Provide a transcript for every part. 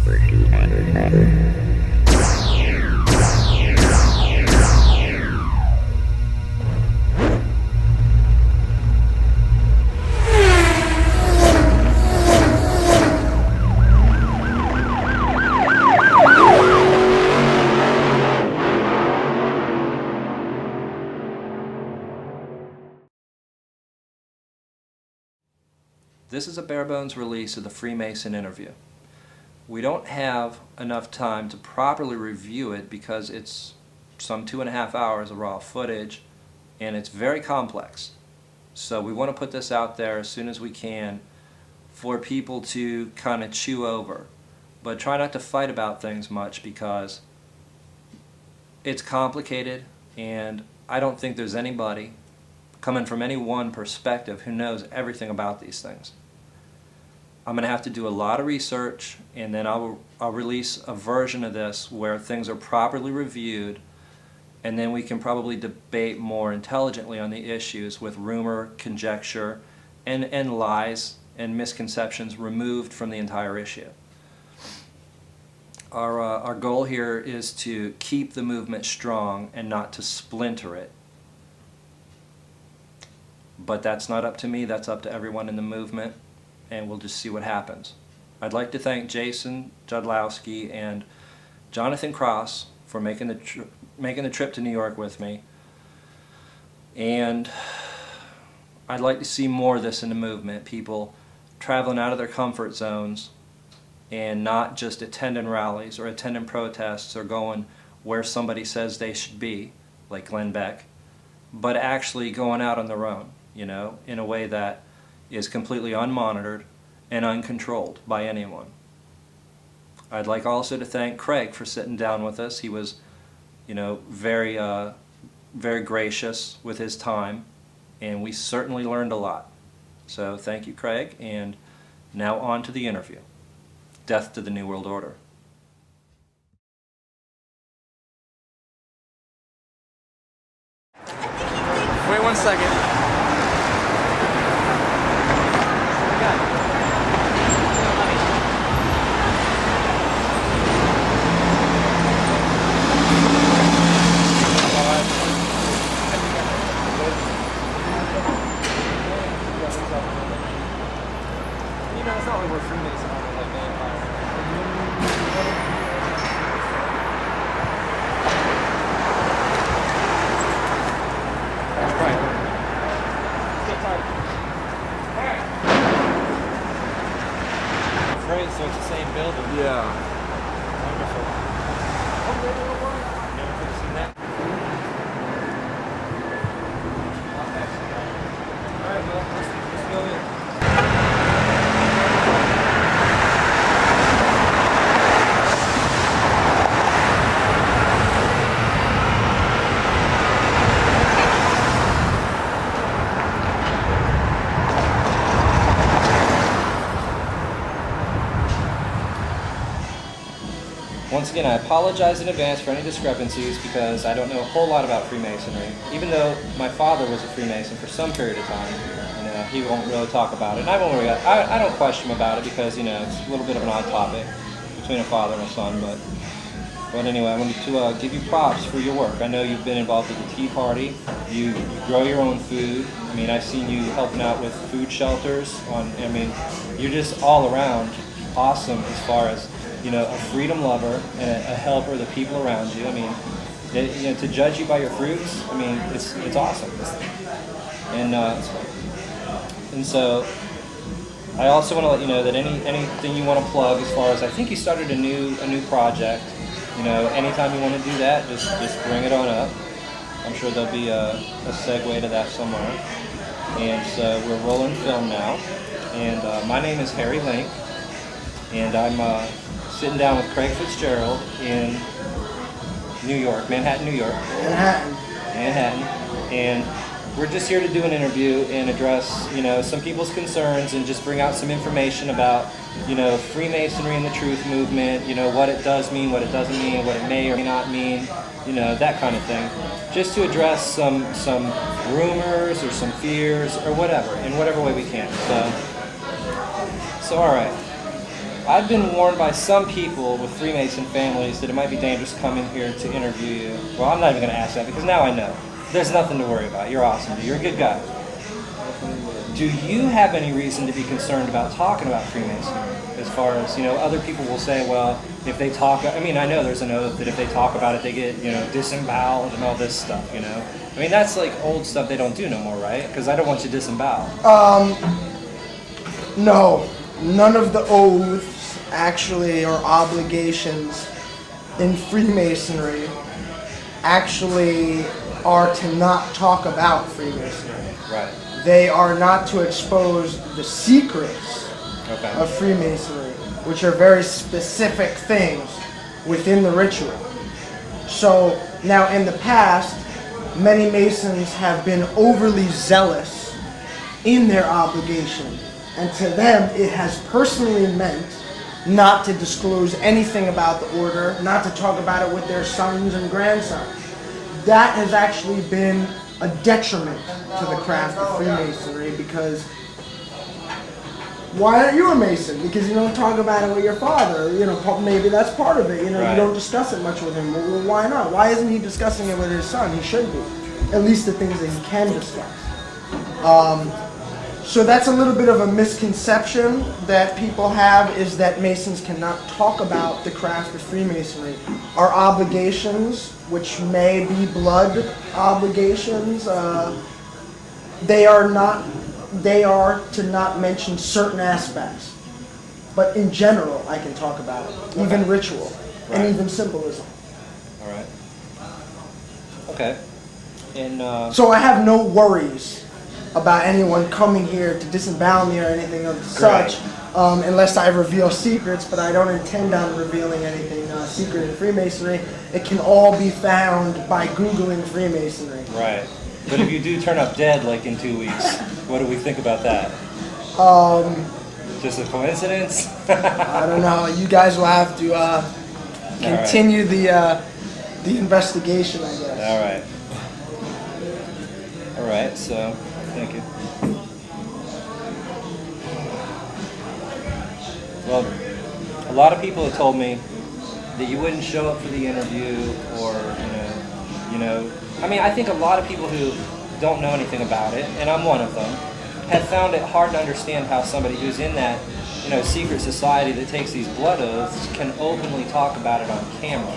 This is a bare-bones release of the Freemason interview. We don't have enough time to properly review it because it's some 2.5 hours of raw footage and it's very complex. So we want to put this out there as soon as we can for people to kind of chew over. But try not to fight about things much because it's complicated, and I don't think there's anybody coming from any one perspective who knows everything about these things. I'm going to have to do a lot of research, and then I'll release a version of this where things are properly reviewed, and then we can probably debate more intelligently on the issues with rumor, conjecture, and lies and misconceptions removed from the entire issue. Our goal here is to keep the movement strong and not to splinter it. But that's not up to me, that's up to everyone in the movement, and we'll just see what happens. I'd like to thank Jason Jodlowski and Jonathan Kraus for making the trip to New York with me. And I'd like to see more of this in the movement, people traveling out of their comfort zones and not just attending rallies or attending protests or going where somebody says they should be, like Glenn Beck, but actually going out on their own, you know, in a way that is completely unmonitored and uncontrolled by anyone. I'd like also to thank Craig for sitting down with us. He was, you know, very gracious with his time, and we certainly learned a lot. So thank you, Craig, and now on to the interview. Death to the New World Order. Wait 1 second. You know, it's not like we're Freemason or like vampires. Right. Get tired. Alright. Right, so it's the same building. Yeah. Wonderful. Never could have seen that. Alright, well, let's go in. Once again, I apologize in advance for any discrepancies because I don't know a whole lot about Freemasonry. Even though my father was a Freemason for some period of time, you know, he won't really talk about it. And I won't really, I don't question him about it because, you know, it's a little bit of an odd topic between a father and a son. But anyway, I wanted to give you props for your work. I know you've been involved with the Tea Party. You grow your own food. I mean, I've seen you helping out with food shelters. I mean, you're just all around awesome as far as, you know, a freedom lover and a helper of the people around you. I mean, you know, to judge you by your fruits, I mean, it's awesome. And so I also want to let you know that anything you want to plug as far as, I think you started a new project. You know, anytime you want to do that, just bring it on up. I'm sure there'll be a segue to that somewhere. And so we're rolling film now. And my name is Harry Link, and I'm sitting down with Craig FitzGerald in New York, Manhattan, New York. Manhattan. And we're just here to do an interview and address, you know, some people's concerns and just bring out some information about, you know, Freemasonry and the Truth Movement, you know, what it does mean, what it doesn't mean, what it may or may not mean, you know, that kind of thing. Just to address some rumors or some fears or whatever, in whatever way we can. So all right. I've been warned by some people with Freemason families that it might be dangerous coming here to interview you. Well, I'm not even going to ask that because now I know. There's nothing to worry about. You're awesome. You're a good guy. Do you have any reason to be concerned about talking about Freemasonry? As far as, other people will say, well, if they talk, I know there's an oath that if they talk about it, they get, disemboweled and all this stuff, that's like old stuff they don't do no more, right? Because I don't want you disemboweled. No. None of the oaths actually or obligations in Freemasonry actually are to not talk about Freemasonry. Right. They are not to expose the secrets of Freemasonry, which are very specific things within the ritual. So now in the past, many Masons have been overly zealous in their obligation, and to them it has personally meant not to disclose anything about the order, not to talk about it with their sons and grandsons. That has actually been a detriment to the craft of Freemasonry, because why aren't you a Mason? Because you don't talk about it with your father. Maybe that's part of it. Right. You don't discuss it much with him. Well, why not? Why isn't he discussing it with his son? He should be. At least the things that he can discuss. So that's a little bit of a misconception that people have, is that Masons cannot talk about the craft of Freemasonry. Our obligations, which may be blood obligations, they are to not mention certain aspects. But in general, I can talk about it, even ritual, and even symbolism. All right. Okay. And so I have no worries about anyone coming here to disembowel me or anything of such, unless I reveal secrets, but I don't intend on revealing anything secret in Freemasonry. It can all be found by Googling Freemasonry. Right. But if you do turn up dead like in 2 weeks, what do we think about that? Just a coincidence? I don't know. You guys will have to continue the investigation, I guess. All right, so thank you. Well, a lot of people have told me that you wouldn't show up for the interview, or I think a lot of people who don't know anything about it, and I'm one of them, have found it hard to understand how somebody who's in that, secret society that takes these blood oaths can openly talk about it on camera.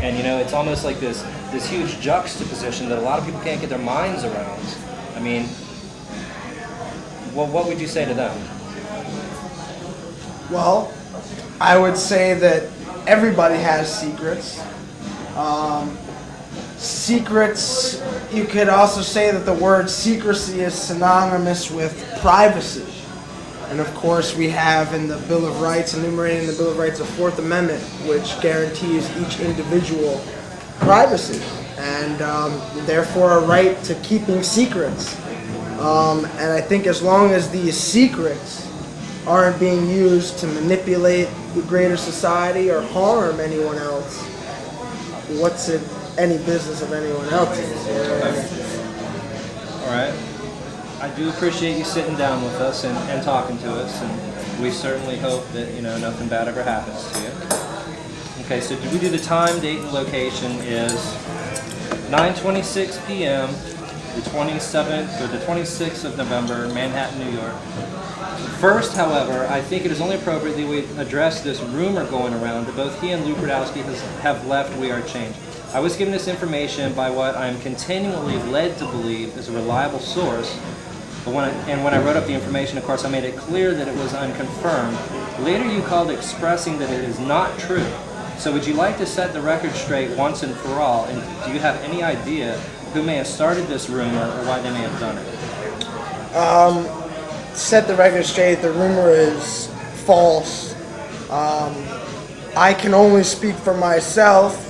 And it's almost like this huge juxtaposition that a lot of people can't get their minds around. What would you say to them? Well, I would say that everybody has secrets. Secrets, you could also say that the word secrecy is synonymous with privacy. And of course we have in the Bill of Rights, enumerated in the Bill of Rights, the Fourth Amendment, which guarantees each individual privacy, and therefore a right to keeping secrets. And I think as long as these secrets aren't being used to manipulate the greater society or harm anyone else, what's it any business of anyone else's? All right. I do appreciate you sitting down with us and talking to us, and we certainly hope that nothing bad ever happens to you. Okay, so did we do the time, date, and location is 9:26 p.m. the 27th or the 26th of November, Manhattan, New York. First, however, I think it is only appropriate that we address this rumor going around that both he and Luke Radowski have left We Are Change. I was given this information by what I am continually led to believe is a reliable source, but when I wrote up the information, of course, I made it clear that it was unconfirmed. Later you called expressing that it is not true. So would you like to set the record straight once and for all, and do you have any idea who may have started this rumor or why they may have done it? Set the record straight, the rumor is false. I can only speak for myself,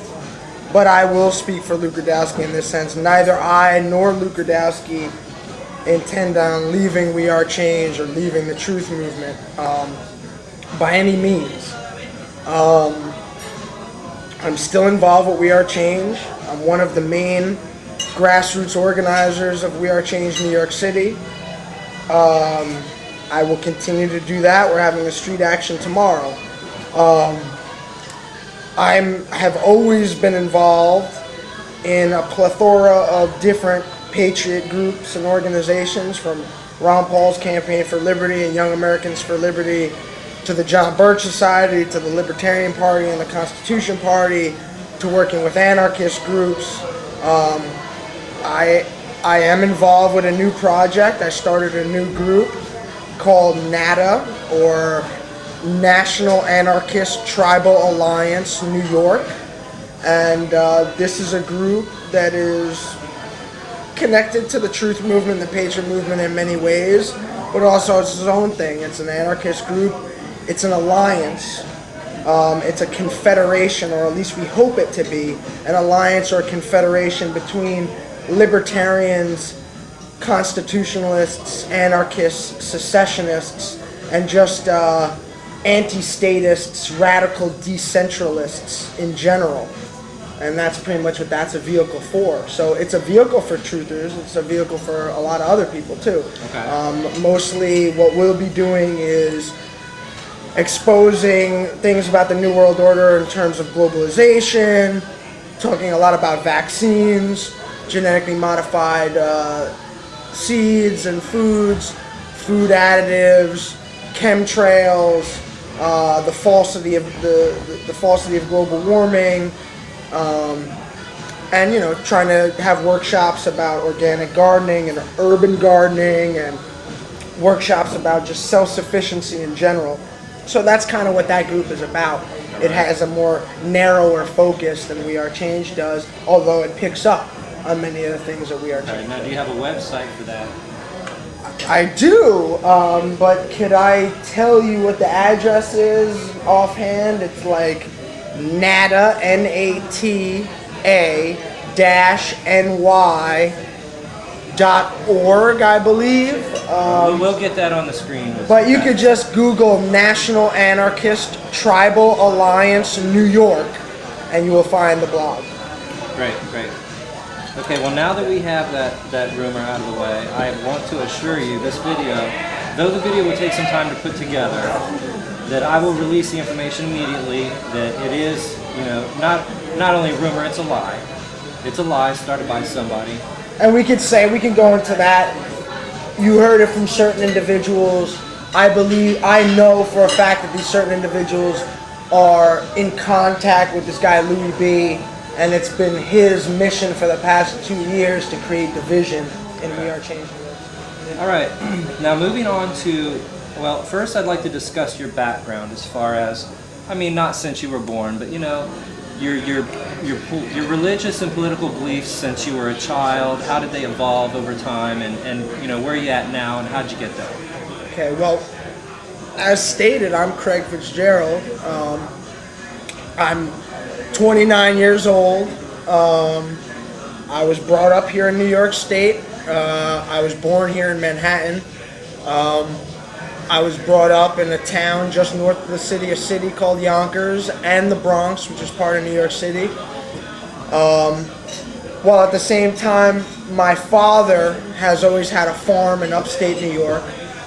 but I will speak for Luke Radowski in this sense. Neither I nor Luke Radowski intend on leaving We Are Change or leaving the Truth Movement by any means. I'm still involved with We Are Change. I'm one of the main grassroots organizers of We Are Change New York City. I will continue to do that. We're having a street action tomorrow. I have always been involved in a plethora of different patriot groups and organizations, from Ron Paul's Campaign for Liberty and Young Americans for Liberty, to the John Birch Society, to the Libertarian Party and the Constitution Party, to working with anarchist groups. I am involved with a new project. I started a new group called NATA, or National Anarchist Tribal Alliance New York. And this is a group that is connected to the truth movement, the patriot movement in many ways, but also it's its own thing. It's an anarchist group. It's an alliance. It's a confederation, or at least we hope it to be, an alliance or a confederation between libertarians, constitutionalists, anarchists, secessionists, and just anti-statists, radical decentralists in general. And that's pretty much what that's a vehicle for. So it's a vehicle for truthers. It's a vehicle for a lot of other people too. Okay. Mostly what we'll be doing is exposing things about the New World Order in terms of globalization, talking a lot about vaccines, genetically modified seeds and foods, food additives, chemtrails, the falsity of the falsity of global warming, and trying to have workshops about organic gardening and urban gardening, and workshops about just self-sufficiency in general. So that's kind of what that group is about. It has a more narrower focus than We Are Change does, although it picks up on many of the things that We Are Change. Now, do you have a website for that? I do, but could I tell you what the address is offhand? It's like NATA, NATA-NY.org, I believe. We'll get that on the screen. But you could just Google National Anarchist Tribal Alliance New York, and you will find the blog. Great. Okay, well, now that we have that rumor out of the way, I want to assure you this video, though the video will take some time to put together, that I will release the information immediately, that it is, not only rumor, it's a lie. It's a lie started by somebody. And we can go into that. You heard it from certain individuals. I know for a fact that these certain individuals are in contact with this guy Louis B., and it's been his mission for the past 2 years to create division, and We Are Changing This. All right, now moving on to, well, first I'd like to discuss your background as far as, not since you were born, but your religious and political beliefs since you were a child. How did they evolve over time, and where are you at now, and how did you get there? Okay, well, as stated, I'm Craig FitzGerald. I'm 29 years old. I was brought up here in New York State. I was born here in Manhattan. I was brought up in a town just north of the city called Yonkers, and the Bronx, which is part of New York City. While at the same time, my father has always had a farm in upstate New York.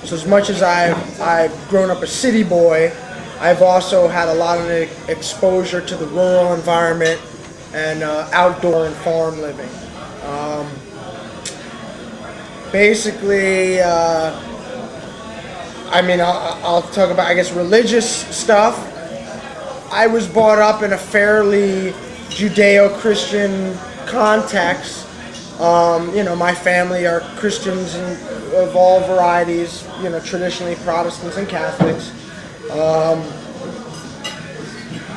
So as much as I've grown up a city boy, I've also had a lot of exposure to the rural environment and outdoor and farm living. Basically, I'll talk about, religious stuff. I was brought up in a fairly Judeo-Christian context. My family are Christians of all varieties, traditionally Protestants and Catholics.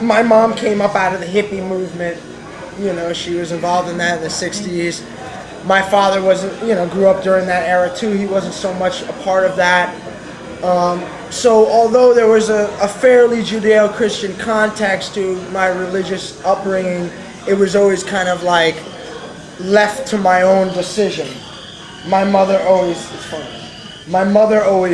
My mom came up out of the hippie movement. She was involved in that in the 60s. My father wasn't, grew up during that era too. He wasn't so much a part of that. So although there was a fairly Judeo-Christian context to my religious upbringing, it was always kind of like left to my own decision. My mother always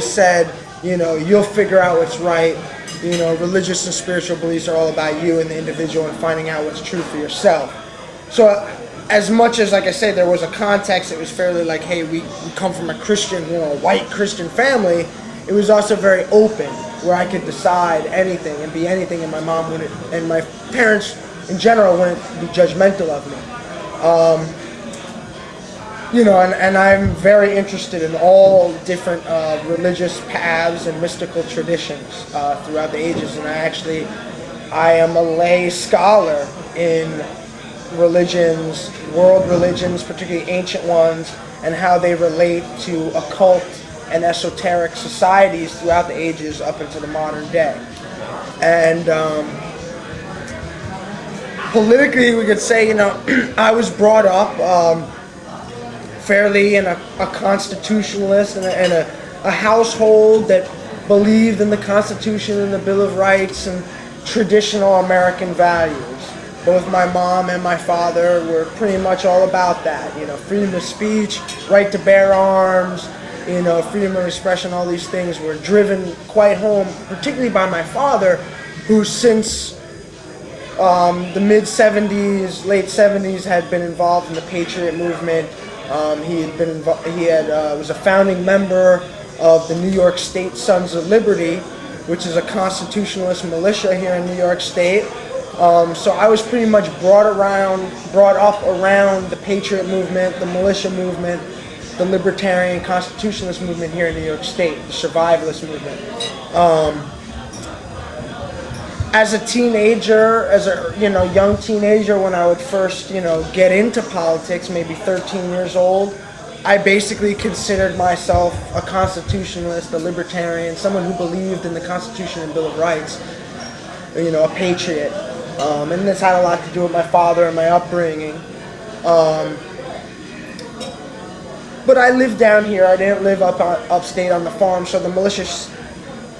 said, you'll figure out what's right. Religious and spiritual beliefs are all about you and the individual and finding out what's true for yourself. So as much as, like I said, there was a context, it was fairly like, hey, we come from a Christian, a white Christian family, it was also very open, where I could decide anything and be anything, and my mom wouldn't, and my parents in general wouldn't be judgmental of me. And I'm very interested in all different religious paths and mystical traditions throughout the ages, and I am a lay scholar in religions, world religions, particularly ancient ones, and how they relate to occult and esoteric societies throughout the ages up into the modern day. And politically, we could say, I was brought up fairly in a constitutionalist and a household that believed in the Constitution and the Bill of Rights and traditional American values. Both my mom and my father were pretty much all about that. Freedom of speech, right to bear arms, freedom of expression, all these things were driven quite home, particularly by my father, who since the mid-'70s, late '70s, had been involved in the Patriot movement. He was a founding member of the New York State Sons of Liberty, which is a constitutionalist militia here in New York State. So I was pretty much brought up around the Patriot movement, the militia movement, the libertarian constitutionalist movement here in New York State, the survivalist movement. As a teenager, young teenager, when I would first, get into politics, maybe 13 years old, I basically considered myself a constitutionalist, a libertarian, someone who believed in the Constitution and Bill of Rights, a patriot. And this had a lot to do with my father and my upbringing. But I lived down here. I didn't live upstate on the farm, so the malicious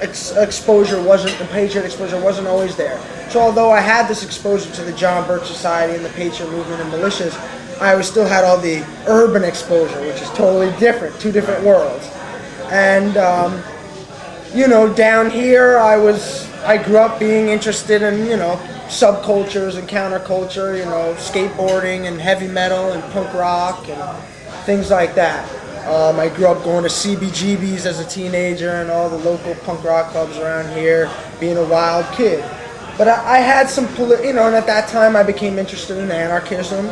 exposure the Patriot exposure wasn't always there. So although I had this exposure to the John Birch Society and the Patriot movement and militias, I still had all the urban exposure, which is totally different, two different worlds. And down here I grew up being interested in, subcultures and counterculture, skateboarding and heavy metal and punk rock and things like that. I grew up going to CBGBs as a teenager and all the local punk rock clubs around here, being a wild kid. But I had some, and at that time I became interested in anarchism,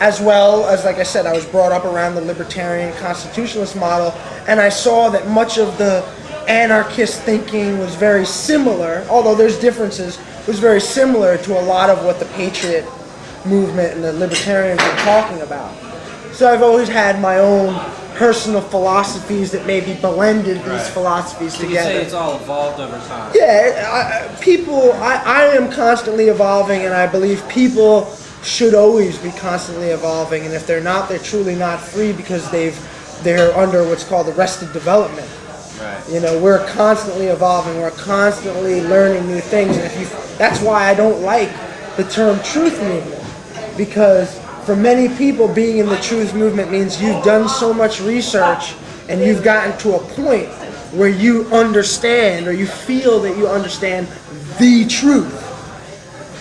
as well as, like I said, I was brought up around the libertarian constitutionalist model, and I saw that much of the anarchist thinking was very similar, although there's differences, was very similar to a lot of what the Patriot movement and the libertarians were talking about. So I've always had my own personal philosophies that maybe blended these philosophies together. You say it's all evolved over time. Yeah, I am constantly evolving, and I believe people should always be constantly evolving, and if they're not, they're truly not free because they're under what's called arrested development. Right. We're constantly evolving, we're constantly learning new things, and that's why I don't like the term truth movement, because for many people, being in the truth movement means you've done so much research and you've gotten to a point where you understand, or you feel that you understand the truth.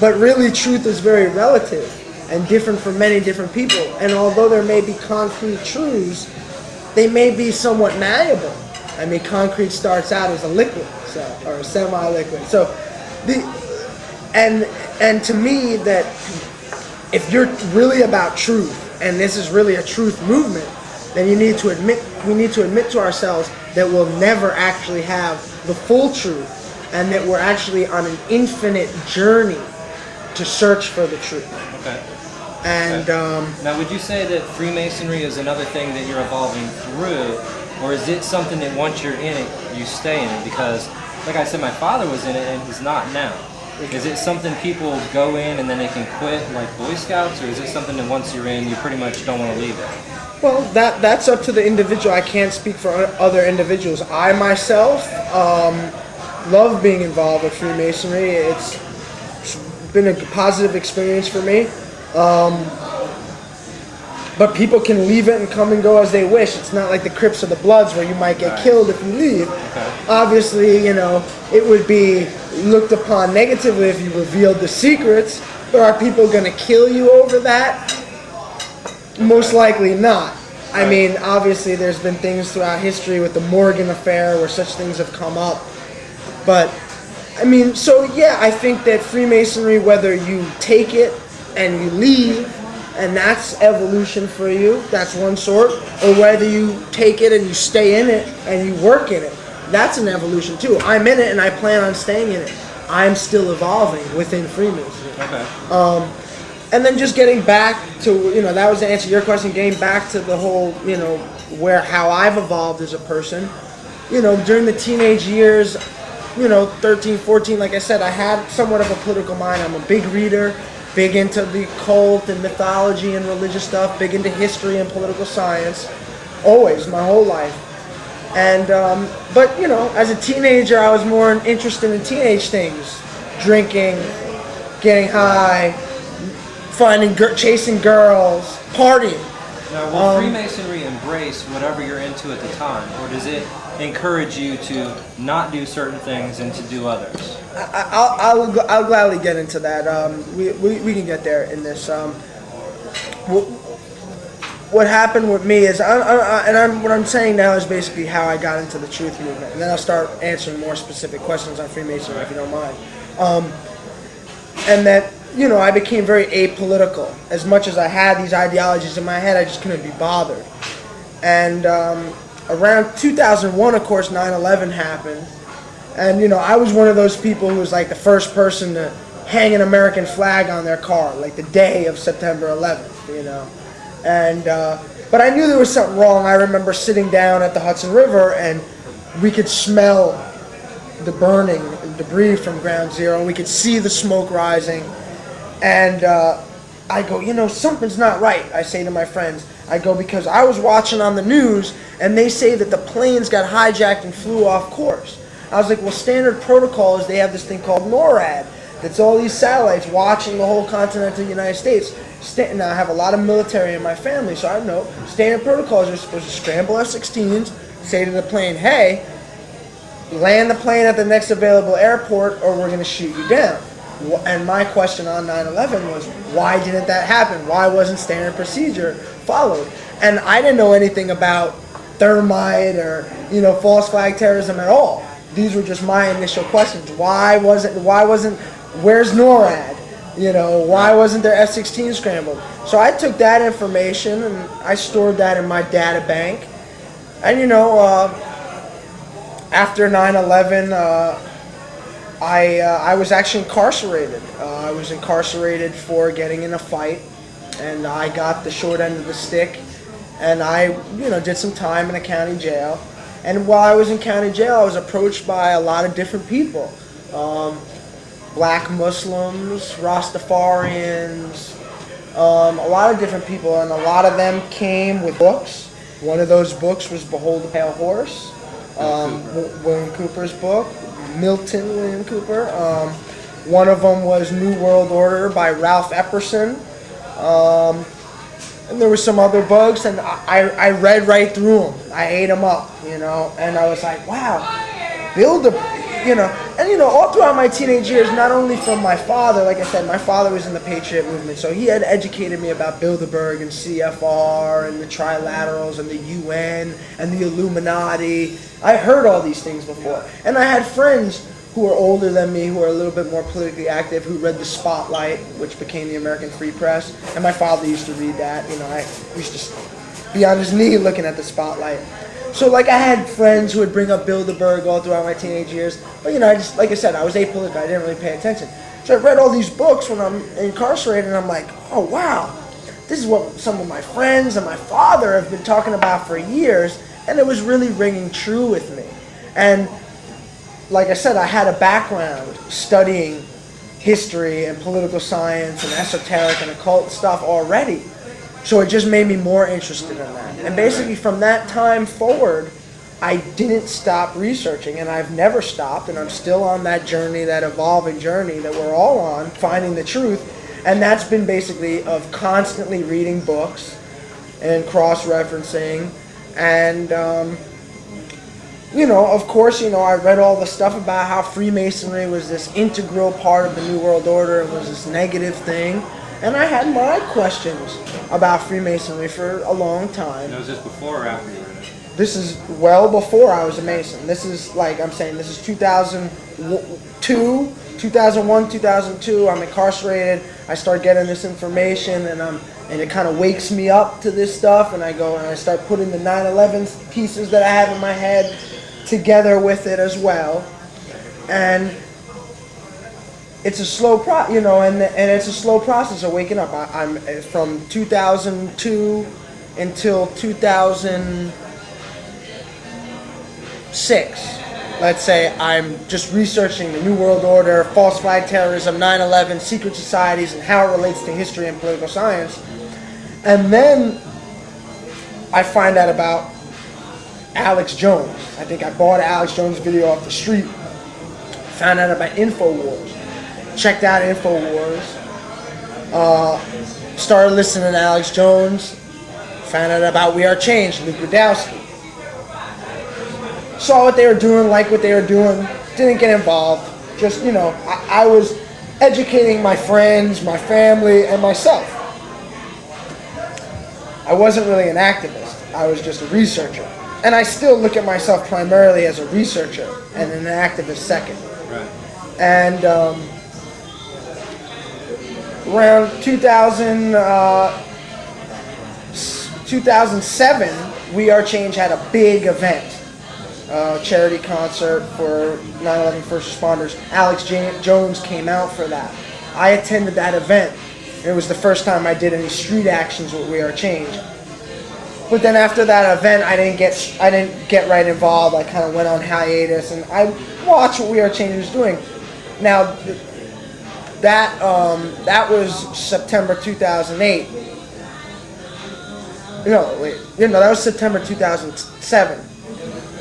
But really, truth is very relative and different for many different people. And although there may be concrete truths, they may be somewhat malleable. I mean, concrete starts out as a liquid, or a semi-liquid. So, and to me, that if you're really about truth, and this is really a truth movement, then we need to admit to ourselves that we'll never actually have the full truth, and that we're actually on an infinite journey to search for the truth. Okay. And now, would you say that Freemasonry is another thing that you're evolving through, or is it something that once you're in it, you stay in it? Because, like I said, my father was in it, and he's not now. Is it something people go in and then they can quit, like Boy Scouts, or is it something that once you're in, you pretty much don't want to leave it? Well, that's up to the individual. I can't speak for other individuals. I myself love being involved with Freemasonry. It's been a positive experience for me. But people can leave it and come and go as they wish. It's not like the Crips or the Bloods where you might get killed if you leave. Okay. Obviously, it would be looked upon negatively if you revealed the secrets. But are people going to kill you over that? Most likely not. I mean, obviously there's been things throughout history with the Morgan affair where such things have come up. But, I mean, so yeah, I think that Freemasonry, whether you take it and you leave, and that's evolution for you, that's one sort, or whether you take it and you stay in it and you work in it, that's an evolution too. I'm in it and I plan on staying in it. I'm still evolving within Freemasonry. Okay. And then just getting back to, that was the answer to your question, getting back to the whole, how I've evolved as a person. During the teenage years, 13, 14, like I said, I had somewhat of a political mind. I'm a big reader, big into the occult and mythology and religious stuff, big into history and political science, always, my whole life. And, but, as a teenager, I was more interested in teenage things, drinking, getting high, chasing girls, partying. Now, will Freemasonry embrace whatever you're into at the time, or does it encourage you to not do certain things and to do others? I'll gladly get into that. We can get there in this. What happened with me is, what I'm saying now is basically how I got into the truth movement, and then I'll start answering more specific questions on Freemasonry if you don't mind. And that, I became very apolitical. As much as I had these ideologies in my head, I just couldn't be bothered. And around 2001, of course, 9/11 happened. And, I was one of those people who was like the first person to hang an American flag on their car, like the day of September 11th, And, but I knew there was something wrong. I remember sitting down at the Hudson River and we could smell the burning debris from Ground Zero, and we could see the smoke rising. And I go, something's not right, I say to my friends. I go, because I was watching on the news, and they say that the planes got hijacked and flew off course. I was like, well, standard protocol is they have this thing called NORAD. That's all these satellites watching the whole continent of the United States. Now, I have a lot of military in my family, so I know standard protocols are supposed to scramble F-16s, say to the plane, hey, land the plane at the next available airport or we're going to shoot you down. And my question on 9/11 was, why didn't that happen? Why wasn't standard procedure followed? And I didn't know anything about thermite or, false flag terrorism at all. These were just my initial questions. Why wasn't, where's NORAD? Why wasn't there F-16 scrambled? So I took that information and I stored that in my data bank. And, after 9/11, I was actually incarcerated. I was incarcerated for getting in a fight, and I got the short end of the stick. And I, did some time in a county jail. And while I was in county jail, I was approached by a lot of different people. Black Muslims, Rastafarians, a lot of different people, and a lot of them came with books. One of those books was Behold the Pale Horse, William Cooper's book, Milton William Cooper. One of them was New World Order by Ralph Epperson. And there were some other books, and I read right through them. I ate them up, and I was like, wow, and all throughout my teenage years, not only from my father, like I said, my father was in the Patriot movement, so he had educated me about Bilderberg and CFR and the Trilaterals and the UN and the Illuminati. I heard all these things before, and I had friends who were older than me, who were a little bit more politically active, who read the Spotlight, which became the American Free Press, and my father used to read that. I used to be on his knee looking at the Spotlight. So, I had friends who would bring up Bilderberg all throughout my teenage years. But, like I said, I was apolitical. I didn't really pay attention. So I read all these books when I'm incarcerated, and I'm like, oh, wow. This is what some of my friends and my father have been talking about for years, and it was really ringing true with me. And, like I said, I had a background studying history and political science and esoteric and occult stuff already. So it just made me more interested in that. And basically from that time forward, I didn't stop researching, and I've never stopped, and I'm still on that journey, that evolving journey that we're all on, finding the truth. And that's been basically of constantly reading books and cross-referencing. And, of course, I read all the stuff about how Freemasonry was this integral part of the New World Order and was this negative thing. And I had my questions about Freemasonry for a long time. Was this before or after you were in it? This is well before I was a Mason. This is, like I'm saying, this is 2002, 2001, 2002. I'm incarcerated. I start getting this information, and it kind of wakes me up to this stuff, and I go and I start putting the 9/11 pieces that I have in my head together with it as well. And it's a slow and it's a slow process of waking up. I'm from 2002 until 2006. Let's say I'm just researching the New World Order, falsified terrorism, 9/11, secret societies, and how it relates to history and political science. And then I find out about Alex Jones. I think I bought Alex Jones' video off the street. Found out about InfoWars. Checked out InfoWars. Started listening to Alex Jones. Found out about We Are Change, Luke Rudowski. Saw what they were doing, liked what they were doing. Didn't get involved. Just, I was educating my friends, my family, and myself. I wasn't really an activist. I was just a researcher. And I still look at myself primarily as a researcher and an activist second. Right. And around 2007, We Are Change had a big event. Charity concert for 9/11 first responders. Alex Jones came out for that. I attended that event. It was the first time I did any street actions with We Are Change. But then after that event, I didn't get right involved. I kind of went on hiatus, and I watched what We Are Change was doing. Now, that was September 2008. That was September 2007.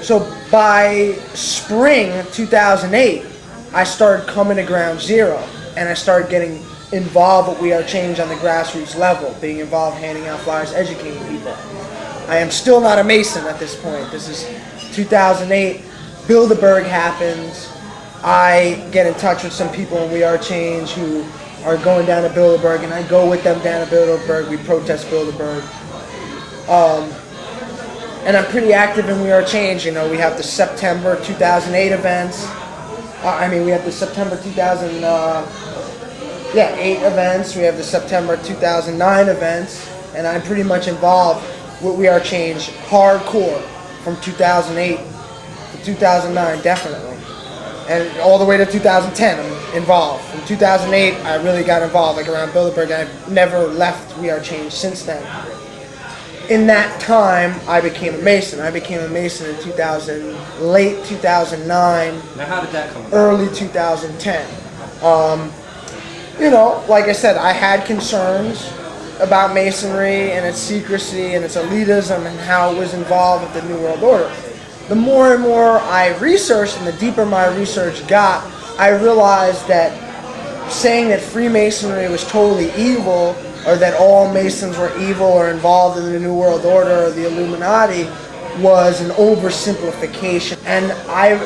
So by spring 2008, I started coming to ground zero, and I started getting involved with We Are Change on the grassroots level, being involved, handing out flyers, educating people. I am still not a Mason at this point. This is 2008. Bilderberg happens. I get in touch with some people in We Are Change who are going down to Bilderberg, and I go with them down to Bilderberg. We protest Bilderberg. And I'm pretty active in We Are Change. We have the September 2008 events. We have the September 2008 events. We have the September 2009 events. And I'm pretty much involved with We Are Change hardcore from 2008 to 2009, definitely. And all the way to 2010, I'm involved. From 2008, I really got involved, like around Bilderberg. I've never left We Are Change since then. In that time, I became a Mason. I became a Mason in late 2009. Now, how did that come about? Early 2010. Like I said, I had concerns about Masonry and its secrecy and its elitism and how it was involved with the New World Order. The more and more I researched and the deeper my research got, I realized that saying that Freemasonry was totally evil, or that all Masons were evil or involved in the New World Order or the Illuminati, was an oversimplification. And I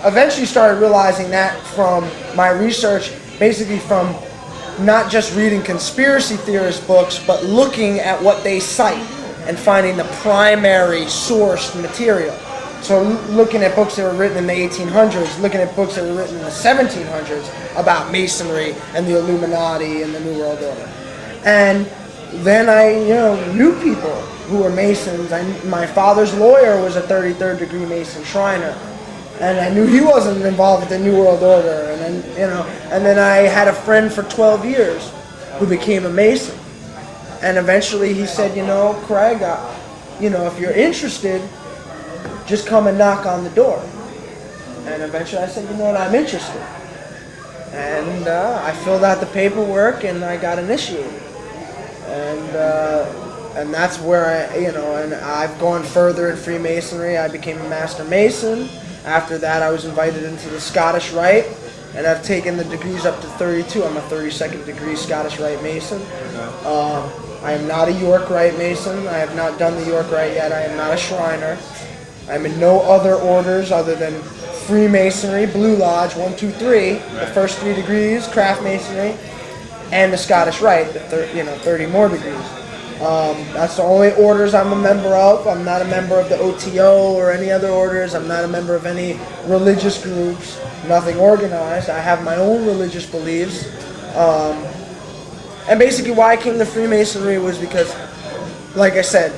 eventually started realizing that from my research, basically from not just reading conspiracy theorist books, but looking at what they cite and finding the primary sourced material. So looking at books that were written in the 1800s, looking at books that were written in the 1700s about Masonry and the Illuminati and the New World Order. And then I knew people who were Masons. My father's lawyer was a 33rd degree Mason Shriner. And I knew he wasn't involved with the New World Order. And then I had a friend for 12 years who became a Mason. And eventually he said, Craig, if you're interested, just come and knock on the door. And eventually I said, I'm interested. And I filled out the paperwork and I got initiated. And that's where and I've gone further in Freemasonry. I became a Master Mason. After that, I was invited into the Scottish Rite, and I've taken the degrees up to 32. I'm a 32nd degree Scottish Rite Mason. I am not a York Rite Mason. I have not done the York Rite yet. I am not a Shriner. I'm in no other orders other than Freemasonry, Blue Lodge, 1, 2, 3, the first 3 degrees, Craft Masonry, and the Scottish Rite, 30 more degrees. That's the only orders I'm a member of. I'm not a member of the OTO or any other orders. I'm not a member of any religious groups, nothing organized. I have my own religious beliefs. And basically why I came to Freemasonry was because, like I said,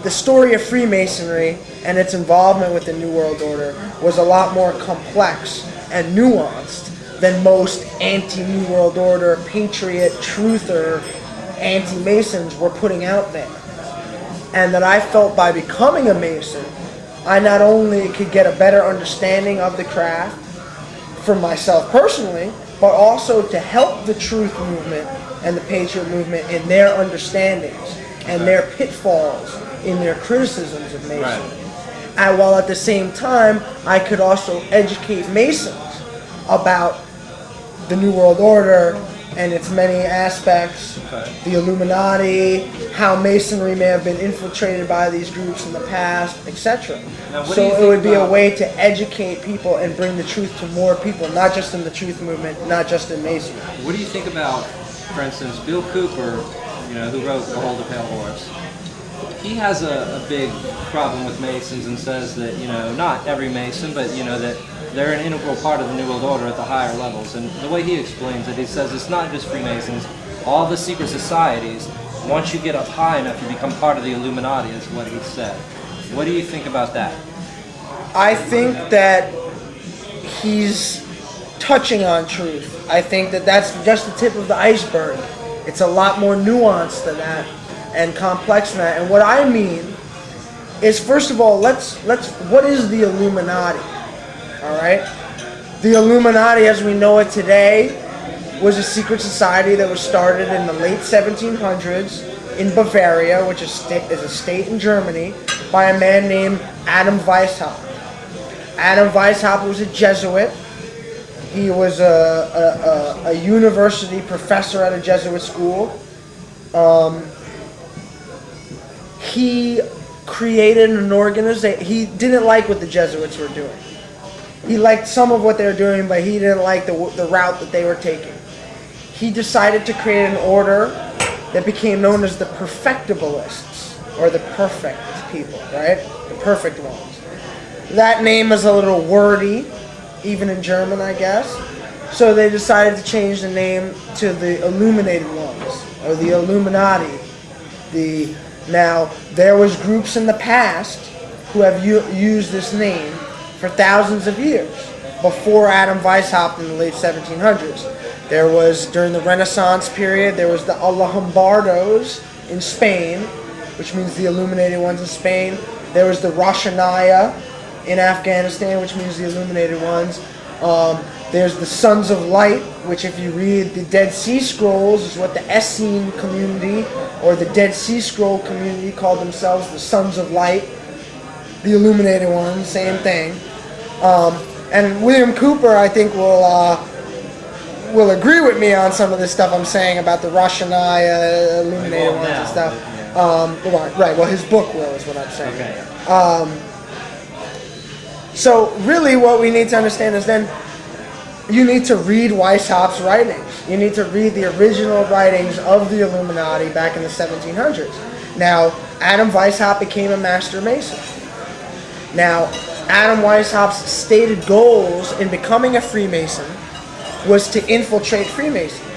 the story of Freemasonry and its involvement with the New World Order was a lot more complex and nuanced than most anti-New World Order, patriot, truther, anti-Masons were putting out there. And that I felt by becoming a Mason, I not only could get a better understanding of the craft for myself personally, but also to help the truth movement and the patriot movement in their understandings and their pitfalls in their criticisms of Masonry. Right. And while at the same time, I could also educate Masons about the New World Order and its many aspects, the Illuminati, how Masonry may have been infiltrated by these groups in the past, etc. So it would be a way to educate people and bring the truth to more people, not just in the truth movement, not just in Masonry. What do you think about, for instance, Bill Cooper, who wrote The Hold the Pale Horse? He has a big problem with Masons and says that, not every Mason, but, that they're an integral part of the New World Order at the higher levels. And the way he explains it, he says it's not just Freemasons. All the secret societies, once you get up high enough, you become part of the Illuminati, is what he said. What do you think about that? I think that he's touching on truth. I think that that's just the tip of the iceberg. It's a lot more nuanced than that and complex than that. And what I mean is, first of all, what is the Illuminati? All right? The Illuminati, as we know it today, was a secret society that was started in the late 1700s in Bavaria, which is a state in Germany, by a man named Adam Weishaupt. Adam Weishaupt was a Jesuit. He was a university professor at a Jesuit school. He created an organization. He didn't like what the Jesuits were doing. He liked some of what they were doing, but he didn't like the route that they were taking. He decided to create an order that became known as the Perfectibilists, or the perfect people, right? The perfect ones. That name is a little wordy, even in German, I guess. So they decided to change the name to the Illuminated Ones, or the Illuminati. Now, there was groups in the past who have used this name for thousands of years, before Adam Weishaupt in the late 1700s. There was, during the Renaissance period, there was the Alhambarados in Spain, which means the Illuminated Ones in Spain. There was the Roshanaya in Afghanistan, which means the Illuminated Ones. There's the Sons of Light, which if you read the Dead Sea Scrolls is what the Essene community or the Dead Sea Scroll community called themselves, the Sons of Light. The Illuminated Ones, same thing. And William Cooper, I think, will agree with me on some of this stuff I'm saying about the Roshanaya, Illuminated Ones and stuff. Right, well, his book will, is what I'm saying. Okay. So really what we need to understand is then you need to read Weishaupt's writings. You need to read the original writings of the Illuminati back in the 1700s. Now, Adam Weishaupt became a Master Mason. Now, Adam Weishaupt's stated goals in becoming a Freemason was to infiltrate Freemasonry.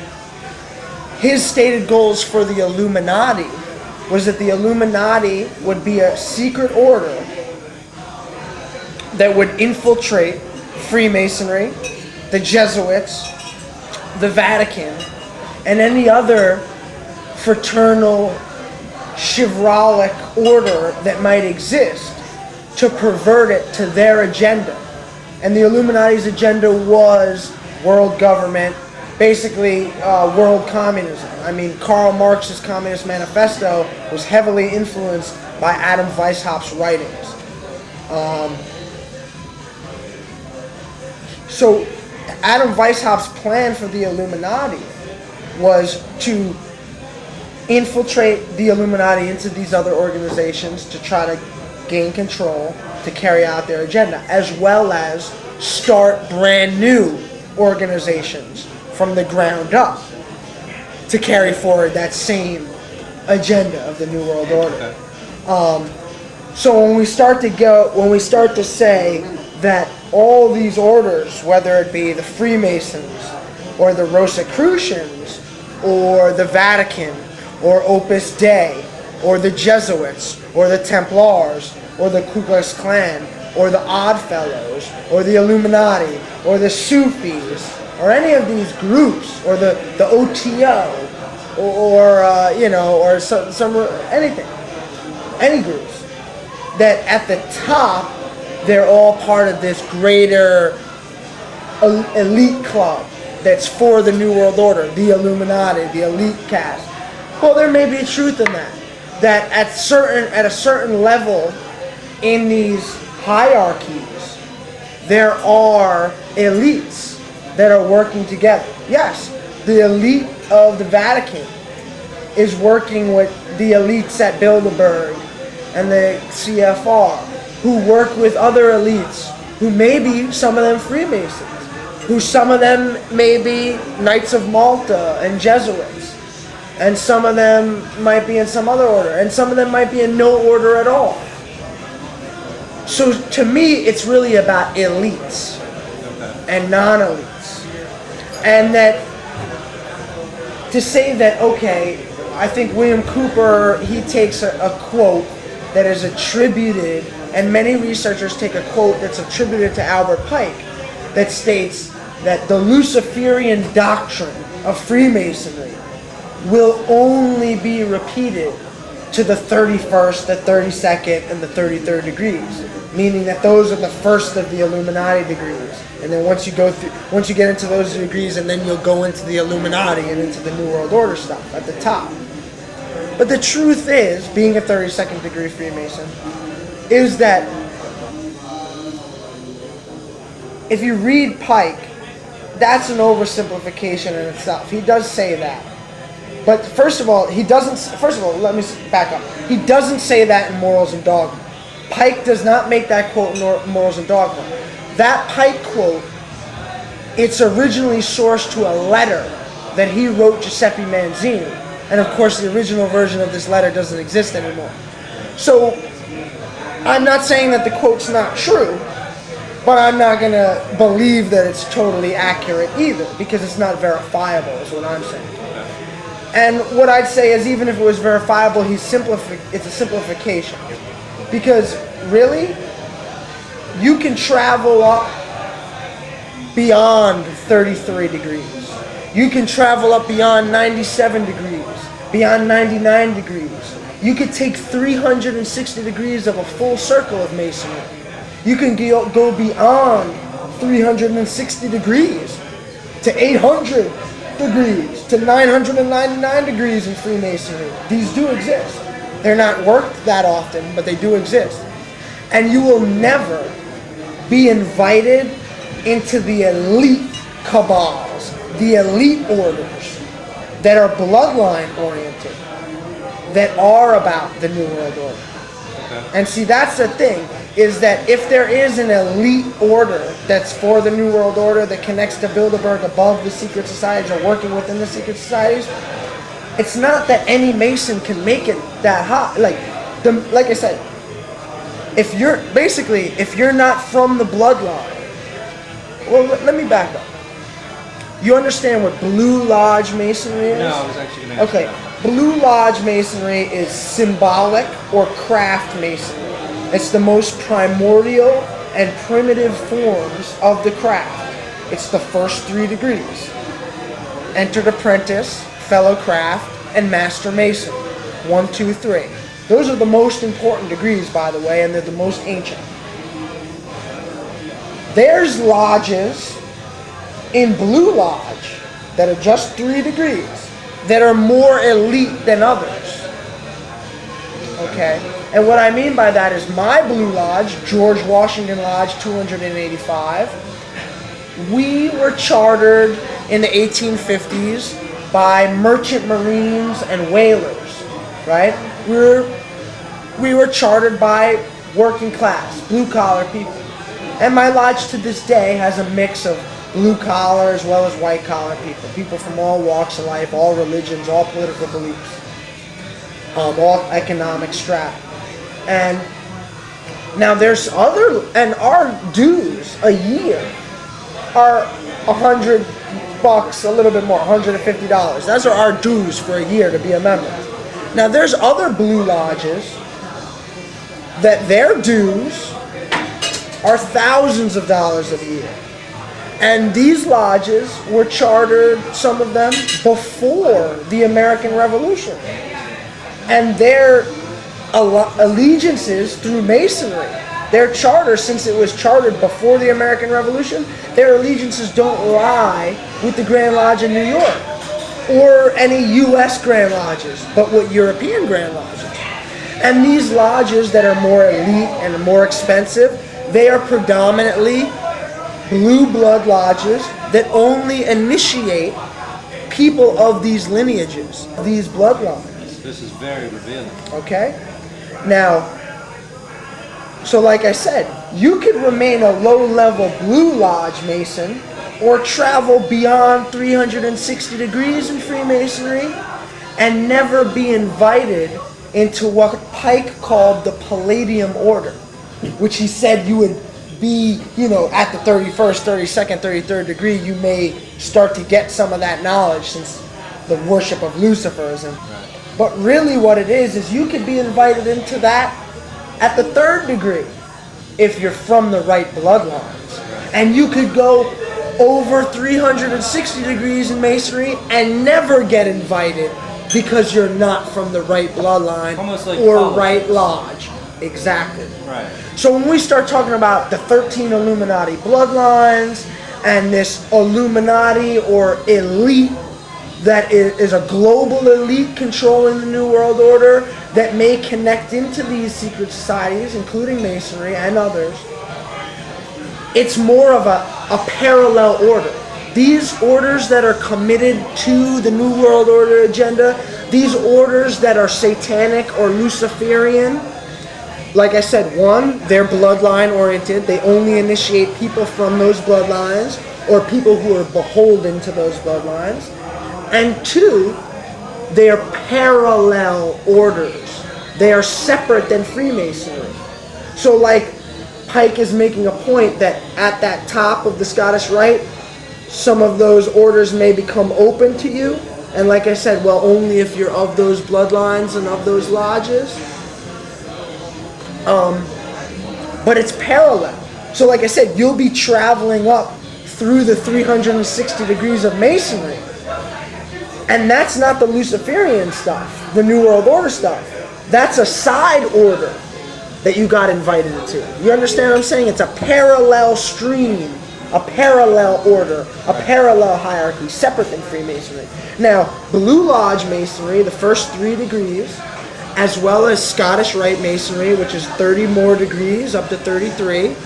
His stated goals for the Illuminati was that the Illuminati would be a secret order that would infiltrate Freemasonry, the Jesuits, the Vatican, and any other fraternal, chivalric order that might exist to pervert it to their agenda. And the Illuminati's agenda was world government, basically world communism. I mean, Karl Marx's Communist Manifesto was heavily influenced by Adam Weishaupt's writings. So Adam Weishaupt's plan for the Illuminati was to infiltrate the Illuminati into these other organizations to try to gain control, to carry out their agenda, as well as start brand new organizations from the ground up to carry forward that same agenda of the New World Order. So when we start to say that all these orders, whether it be the Freemasons or the Rosicrucians or the Vatican or Opus Dei or the Jesuits or the Templars or the Ku Klux Klan or the Odd Fellows or the Illuminati or the Sufis or any of these groups or the OTO or some anything, any groups, that at the top they're all part of this greater elite club that's for the New World Order, the Illuminati, the elite caste. Well, there may be truth in that. That at a certain level in these hierarchies, there are elites that are working together. Yes, the elite of the Vatican is working with the elites at Bilderberg and the CFR, who work with other elites, who may be some of them Freemasons, who some of them may be Knights of Malta and Jesuits, and some of them might be in some other order, and some of them might be in no order at all. So to me, it's really about elites and non-elites. And that to say that, okay, I think William Cooper, he takes a quote that is attributed, and many researchers take a quote that's attributed to Albert Pike, that states that the Luciferian doctrine of Freemasonry will only be repeated to the 31st, the 32nd, and the 33rd degrees, meaning that those are the first of the Illuminati degrees. And then once you get into those degrees, and then you'll go into the Illuminati and into the New World Order stuff at the top. But the truth is, being a 32nd degree Freemason, is that if you read Pike, that's an oversimplification in itself. He does say that. But first of all, let me back up. He doesn't say that in Morals and Dogma. Pike does not make that quote in Morals and Dogma. That Pike quote, it's originally sourced to a letter that he wrote Giuseppe Manzini. And of course, the original version of this letter doesn't exist anymore. So, I'm not saying that the quote's not true, but I'm not going to believe that it's totally accurate either, because it's not verifiable, is what I'm saying. And what I'd say is, even if it was verifiable, it's a simplification. Because, really, you can travel up beyond 33 degrees. You can travel up beyond 97 degrees, beyond 99 degrees. You could take 360 degrees of a full circle of Masonry. You can go beyond 360 degrees to 800 degrees to 999 degrees in Freemasonry. These do exist. They're not worked that often, but they do exist. And you will never be invited into the elite cabals, the elite orders that are bloodline oriented, that are about the New World Order. Okay. And see, that's the thing, is that if there is an elite order that's for the New World Order that connects to Bilderberg above the secret societies or working within the secret societies, it's not that any Mason can make it that high. Like I said, if you're not from the bloodline, well, let me back up. You understand what Blue Lodge Masonry is? No, I was actually going to ask Okay, that. Blue Lodge Masonry is symbolic or craft masonry. It's the most primordial and primitive forms of the craft. It's the first 3 degrees. Entered apprentice, fellow craft, and master mason. 1, 2, 3. Those are the most important degrees, by the way, and they're the most ancient. There's lodges in Blue Lodge that are just 3 degrees that are more elite than others. Okay? And what I mean by that is my Blue Lodge, George Washington Lodge 285, we were chartered in the 1850s by merchant marines and whalers, right? We were chartered by working class, blue collar people. And my lodge to this day has a mix of blue collar as well as white collar people, people from all walks of life, all religions, all political beliefs, all economic strata. And now there's and our dues a year are $100, a little bit more, $150. Those are our dues for a year to be a member. Now there's other blue lodges that their dues are thousands of dollars a year. And these lodges were chartered, some of them, before the American Revolution. And their allegiances through Masonry, their charter, since it was chartered before the American Revolution, their allegiances don't lie with the Grand Lodge in New York or any U.S. Grand Lodges, but with European Grand Lodges. And these lodges that are more elite and more expensive, they are predominantly blue blood lodges that only initiate people of these lineages, these bloodlines. This is very revealing. Okay? Now, so like I said, you could remain a low-level Blue Lodge Mason or travel beyond 360 degrees in Freemasonry and never be invited into what Pike called the Palladium Order, which he said you would be, at the 31st, 32nd, 33rd degree, you may start to get some of that knowledge since the worship of Lucifer is in. But really what it is you could be invited into that at the 3rd degree if you're from the right bloodlines. And you could go over 360 degrees in Masonry and never get invited because you're not from the right bloodline or right lodge. Exactly. Right. So when we start talking about the 13 Illuminati bloodlines and this Illuminati or elite that is a global elite controlling the New World Order that may connect into these secret societies, including Masonry and others, it's more of a parallel order. These orders that are committed to the New World Order agenda, these orders that are satanic or Luciferian, like I said, one, they're bloodline oriented. They only initiate people from those bloodlines or people who are beholden to those bloodlines. And two, they are parallel orders. They are separate than Freemasonry. So like Pike is making a point that at that top of the Scottish Rite, some of those orders may become open to you. And like I said, well, only if you're of those bloodlines and of those lodges. But it's parallel. So like I said, you'll be traveling up through the 360 degrees of Masonry. And that's not the Luciferian stuff, the New World Order stuff. That's a side order that you got invited into. You understand what I'm saying? It's a parallel stream, a parallel order, a parallel hierarchy, separate than Freemasonry. Now, Blue Lodge Masonry, the first 3 degrees, as well as Scottish Rite Masonry, which is 30 more degrees, up to 33,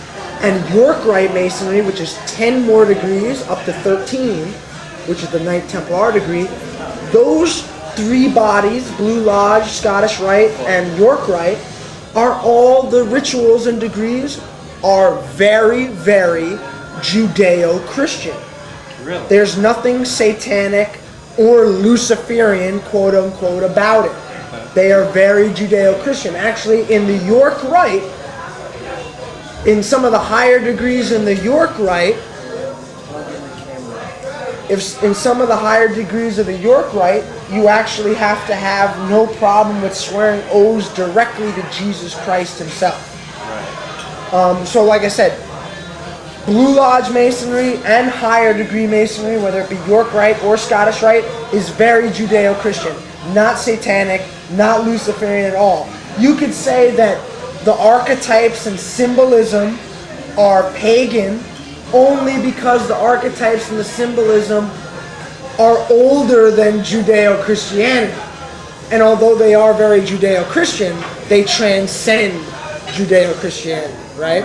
and York Rite Masonry, which is 10 more degrees, up to 13, which is the Knight Templar degree. Those 3 bodies, Blue Lodge, Scottish Rite, and York Rite, are all the rituals and degrees are very, very Judeo-Christian. Really? There's nothing satanic or Luciferian, quote unquote, about it. They are very Judeo-Christian. Actually, in the York Rite, in some of the higher degrees in the York Rite, if in some of the higher degrees of the York Rite, you actually have to have no problem with swearing oaths directly to Jesus Christ himself. Right. So like I said, Blue Lodge Masonry and higher degree Masonry, whether it be York Rite or Scottish Rite, is very Judeo-Christian. Not satanic, not Luciferian at all. You could say that the archetypes and symbolism are pagan only because the archetypes and the symbolism are older than Judeo-Christianity. And although they are very Judeo-Christian, they transcend Judeo-Christianity, right?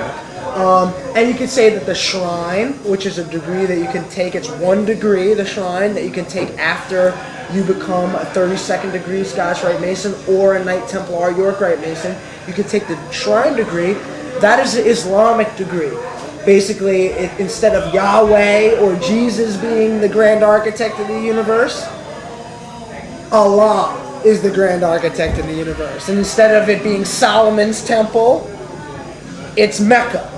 And you could say that the shrine, which is a degree that you can take, it's 1 degree, the shrine, that you can take after you become a 32nd degree Scottish Rite Mason or a Knight Templar York Rite Mason. You can take the shrine degree. That is an Islamic degree. Basically, instead of Yahweh or Jesus being the grand architect of the universe, Allah is the grand architect of the universe. And instead of it being Solomon's temple, it's Mecca.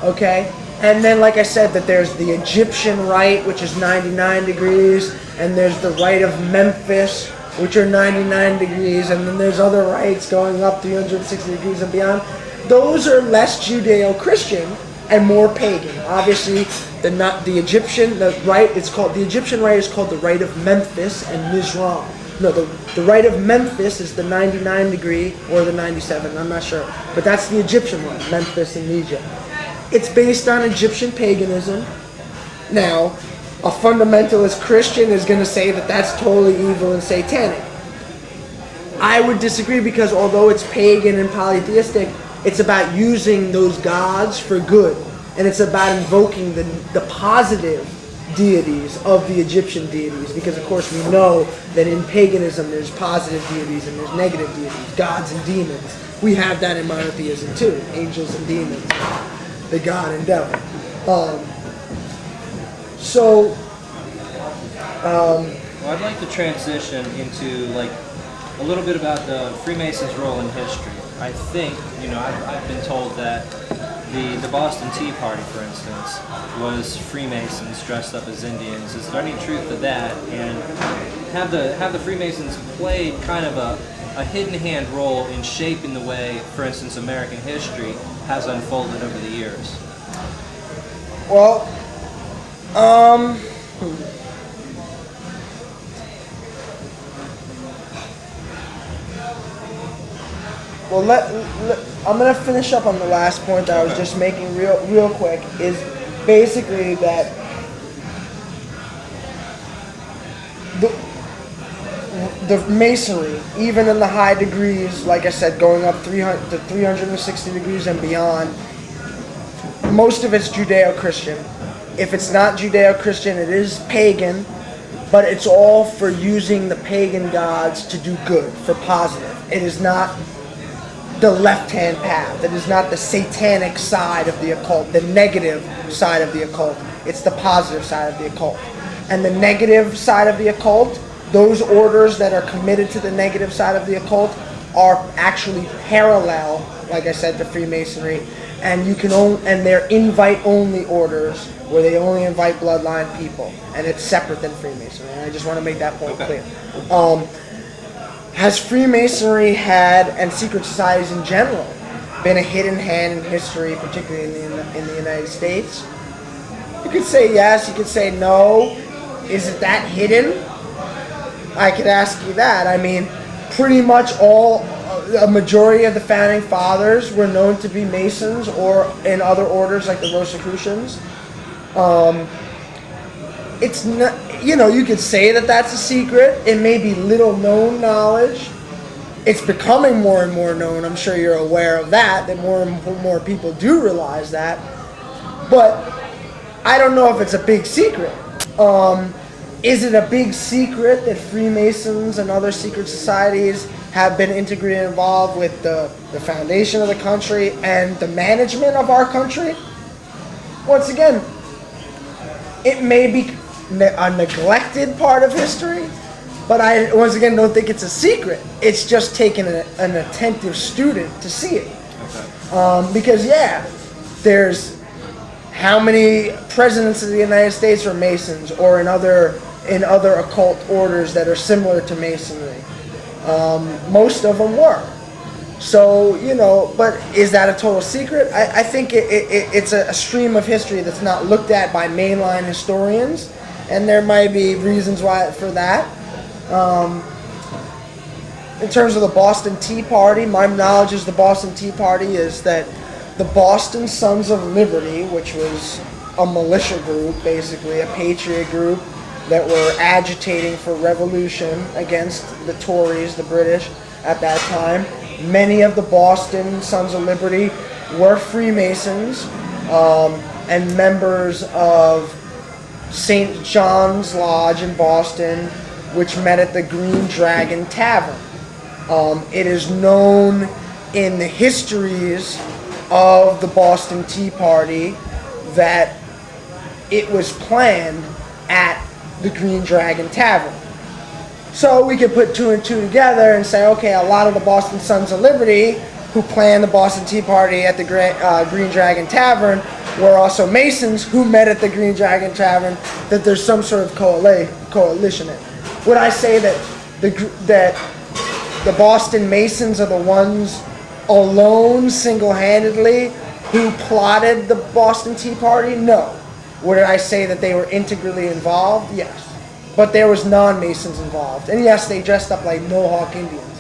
Okay? And then, like I said, that there's the Egyptian rite, which is 99 degrees, and there's the rite of Memphis, which are 99 degrees, and then there's other rites going up 360 degrees and beyond. Those are less Judeo-Christian and more pagan. Obviously, the Egyptian rite is called the rite of Memphis and Mizraim. No, the rite of Memphis is the 99 degree or the 97. I'm not sure, but that's the Egyptian one, Memphis in Egypt. It's based on Egyptian paganism. Now, a fundamentalist Christian is going to say that that's totally evil and satanic. I would disagree, because although it's pagan and polytheistic, it's about using those gods for good. And it's about invoking the positive deities of the Egyptian deities. Because, of course, we know that in paganism there's positive deities and there's negative deities, gods and demons. We have that in monotheism too, angels and demons, the god and devil. Well, I'd like to transition into like a little bit about the Freemasons' role in history. I think, I've been told that the Boston Tea Party, for instance, was Freemasons dressed up as Indians. Is there any truth to that? And have the Freemasons played kind of a hidden hand role in shaping the way, for instance, American history has unfolded over the years? Well, I'm going to finish up on the last point that I was just making real quick, is basically that the masonry, even in the high degrees, like I said, going up 360 degrees and beyond, most of it's Judeo-Christian. If it's not Judeo-Christian, it is pagan, but it's all for using the pagan gods to do good, for positive. It is not the left-hand path. It is not the satanic side of the occult, the negative side of the occult. It's the positive side of the occult. And the negative side of the occult, those orders that are committed to the negative side of the occult are actually parallel, like I said, to Freemasonry. And they're invite-only orders where they only invite bloodline people, and it's separate than Freemasonry. And I just want to make that point clear. Has Freemasonry and secret societies in general been a hidden hand in history, particularly in the United States? You could say yes, you could say no. Is it that hidden? I could ask you that. I mean, pretty much a majority of the founding fathers were known to be Masons or in other orders like the Rosicrucians. It's not, you could say that that's a secret. It may be little known knowledge. It's becoming more and more known. I'm sure you're aware of that more and more people do realize that. But I don't know if it's a big secret. Is it a big secret that Freemasons and other secret societies have been integrated and involved with the foundation of the country and the management of our country? Once again, it may be a neglected part of history, but I, once again, don't think it's a secret. It's just taken an attentive student to see it. Okay. Because, there's how many presidents of the United States were Masons or in other occult orders that are similar to Masonry. Most of them were. So, but is that a total secret? I think it's a stream of history that's not looked at by mainline historians, and there might be reasons why for that. In terms of the Boston Tea Party, my knowledge of the Boston Tea Party is that the Boston Sons of Liberty, which was a militia group, basically a patriot group that were agitating for revolution against the Tories, the British, at that time. Many of the Boston Sons of Liberty were Freemasons and members of St. John's Lodge in Boston, which met at the Green Dragon Tavern. It is known in the histories of the Boston Tea Party that it was planned at the Green Dragon Tavern. So we could put 2 and 2 together and say, okay, a lot of the Boston Sons of Liberty who planned the Boston Tea Party at the Green Dragon Tavern were also Masons who met at the Green Dragon Tavern, that there's some sort of coalition in. Would I say that the Boston Masons are the ones alone, single-handedly, who plotted the Boston Tea Party? No. Would I say that they were integrally involved? Yes. But there was non-Masons involved. And yes, they dressed up like Mohawk Indians.